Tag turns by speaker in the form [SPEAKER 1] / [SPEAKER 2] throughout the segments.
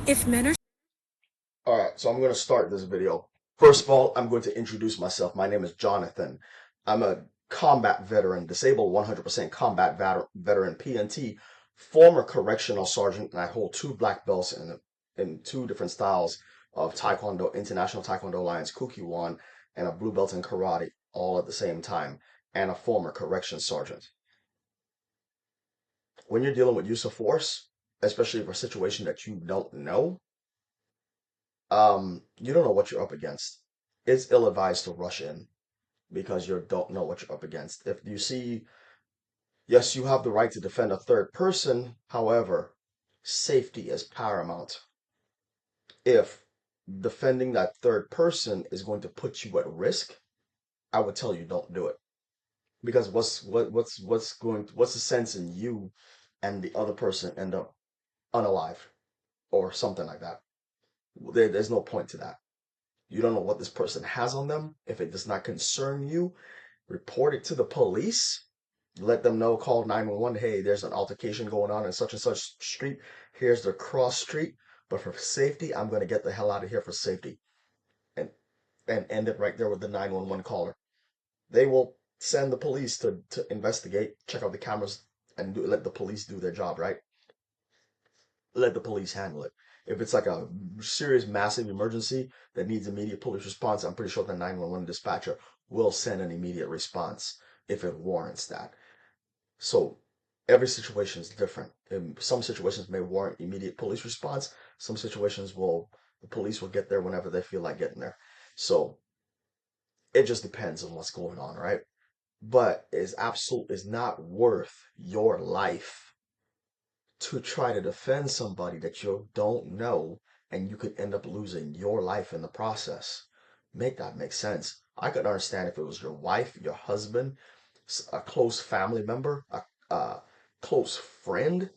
[SPEAKER 1] If men are
[SPEAKER 2] Alright, so I'm going to start this video. First of all, I'm going to introduce myself. My name is Jonathan. I'm a combat veteran, disabled 100% combat veteran, PNT, former correctional sergeant, and I hold two black belts in two different styles of Taekwondo, International Taekwondo Alliance, Kuki-Wan, and a blue belt in karate, all at the same time, and a former correction sergeant. When you're dealing with use of force, especially for a situation that you don't know, you don't know what you're up against. It's ill-advised to rush in because you don't know what you're up against. If you see, yes, you have the right to defend a third person. However, safety is paramount. If defending that third person is going to put you at risk, I would tell you don't do it. Because what's the sense in you and the other person end up unalive or something like that? There's no point to that. You don't know what this person has on them. If it does not concern you, report it to the police. Let them know, call 911. Hey, there's an altercation going on in such and such street. Here's the cross street. But for safety, I'm going to get the hell out of here for safety. And end it right there with the 911 caller. They will send the police to investigate, check out the cameras, and let the police do their job, right? Let the police handle it. If it's like a serious, massive emergency that needs immediate police response, I'm pretty sure the 911 dispatcher will send an immediate response if it warrants that. So every situation is different. In some situations may warrant immediate police response. Some situations the police will get there whenever they feel like getting there. So it just depends on what's going on, right? But is not worth your life to try to defend somebody that you don't know and you could end up losing your life in the process. Make that make sense. I could understand if it was your wife, your husband, a close family member, a close friend,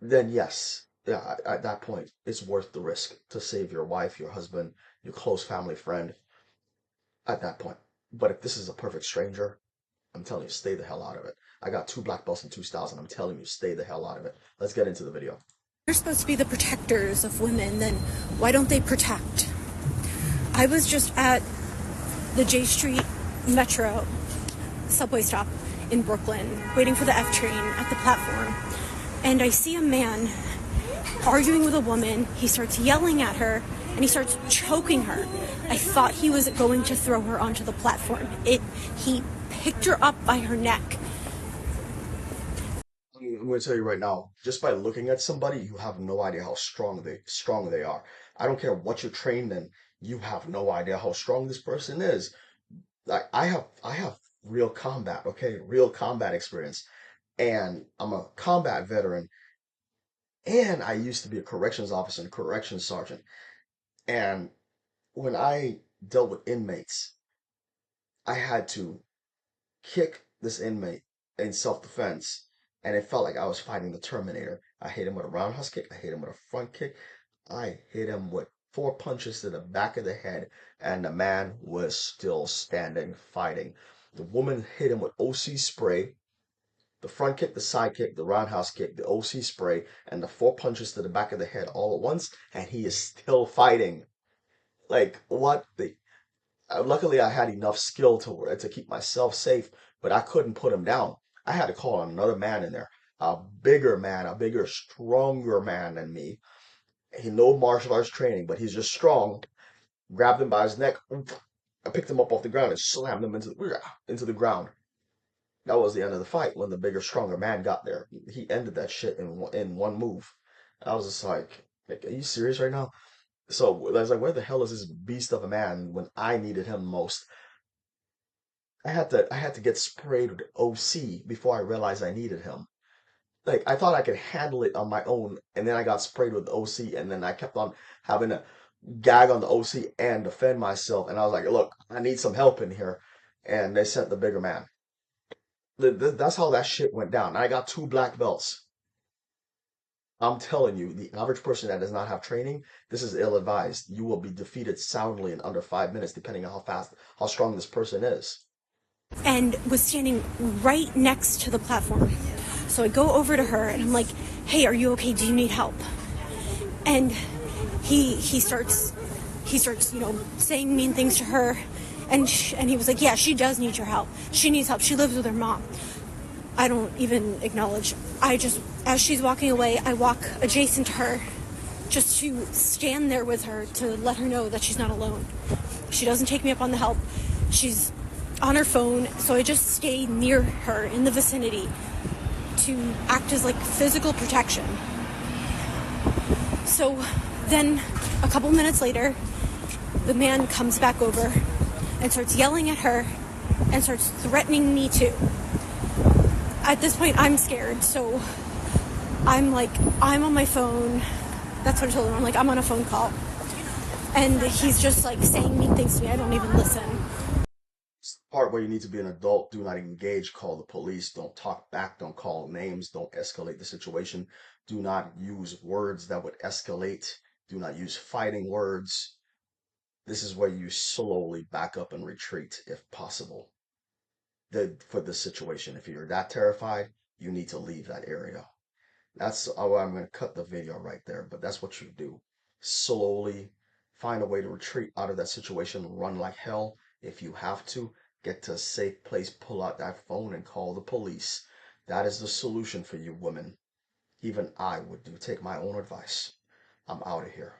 [SPEAKER 2] then yes, yeah, at that point, it's worth the risk to save your wife, your husband, your close family friend at that point. But if this is a perfect stranger, I'm telling you, stay the hell out of it. I got two black belts and two styles, and I'm telling you, stay the hell out of it. Let's get into the video.
[SPEAKER 1] they're supposed to be the protectors of women, then why don't they protect? I was just at the J Street Metro subway stop in Brooklyn, waiting for the F train at the platform, and I see a man arguing with a woman. He starts yelling at her, and he starts choking her. I thought he was going to throw her onto the platform. He picked her up by her neck.
[SPEAKER 2] I'm going to tell you right now, just by looking at somebody, you have no idea how strong they are. I don't care what you're trained in, you have no idea how strong this person is. Like I have real combat, okay? Real combat experience. And I'm a combat veteran, and I used to be a corrections officer and corrections sergeant. And when I dealt with inmates, I had to kick this inmate in self-defense, and it felt like I was fighting the Terminator. I hit him with a roundhouse kick, I hit him with a front kick, I hit him with four punches to the back of the head, and the man was still standing, fighting. The woman hit him with OC spray, the front kick, the side kick, the roundhouse kick, the OC spray, and the four punches to the back of the head all at once, and he is still fighting. Like, what the luckily, I had enough skill to keep myself safe, but I couldn't put him down. I had to call another man in there, a bigger man, a bigger, stronger man than me. He no martial arts training, but he's just strong. Grabbed him by his neck. I picked him up off the ground and slammed him into the ground. That was the end of the fight. When the bigger, stronger man got there, he ended that shit in one move. I was just like, are you serious right now? So I was like, where the hell is this beast of a man when I needed him most? I had to get sprayed with OC before I realized I needed him. Like I thought I could handle it on my own, and then I got sprayed with OC, and then I kept on having to gag on the OC and defend myself. And I was like, look, I need some help in here, and they sent the bigger man. That's how that shit went down. I got two black belts. I'm telling you, the average person that does not have training, this is ill-advised. You will be defeated soundly in under 5 minutes, depending on how strong this person is.
[SPEAKER 1] And was standing right next to the platform. So I go over to her and I'm like, hey, are you okay? Do you need help? and he starts saying mean things to her, and he was like, yeah, she does need your help. She needs help. She lives with her mom. I don't even acknowledge. I just, as she's walking away, I walk adjacent to her just to stand there with her to let her know that she's not alone. She doesn't take me up on the help. She's on her phone, so I just stay near her in the vicinity to act as like physical protection. So then a couple minutes later, the man comes back over and starts yelling at her and starts threatening me too. At this point, I'm scared, so I'm like, I'm on my phone. That's what I told him. I'm like, I'm on a phone call. And he's just like saying mean things to me. I don't even listen.
[SPEAKER 2] It's the part where you need to be an adult. Do not engage. Call the police. Don't talk back. Don't call names. Don't escalate the situation. Do not use words that would escalate. Do not use fighting words. This is where you slowly back up and retreat if possible. For this situation, if you're that terrified, you need to leave that area. That's how I'm going to cut the video right there, but that's what you do. Slowly find a way to retreat out of that situation, run like hell. If you have to, get to a safe place, pull out that phone and call the police. That is the solution for you women. Even I would do. Take my own advice. I'm out of here.